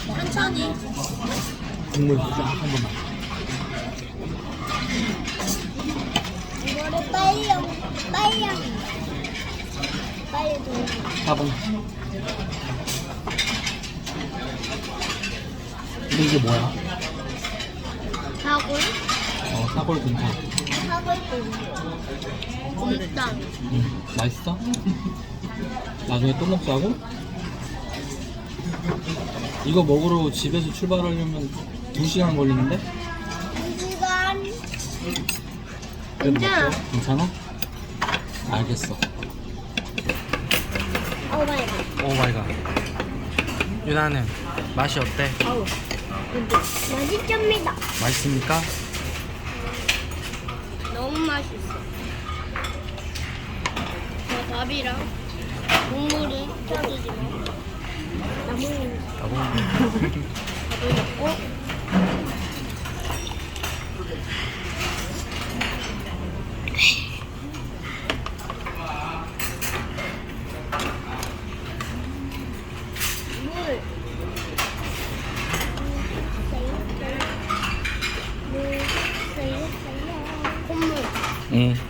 천천히. 국물 쫙 한 번만. 이거를 빨리 좀. 4번. 근데 이게 뭐야? 사골? 사골곰탕. 곰탕. 맛있어? 나중에 또 먹자고? 이거 먹으러 집에서 출발하려면 2시간 걸리는데? 2시간. 그래도 괜찮아. 먹자. 괜찮아? 알겠어. 오 마이 갓. 오 마이 갓. 유나는 맛이 어때? 맛있습니다. 맛있습니까? 너무 맛있어. 저 밥이랑 국물은 펴주지 마. 밥을 먹고. 물. 콧물. 응.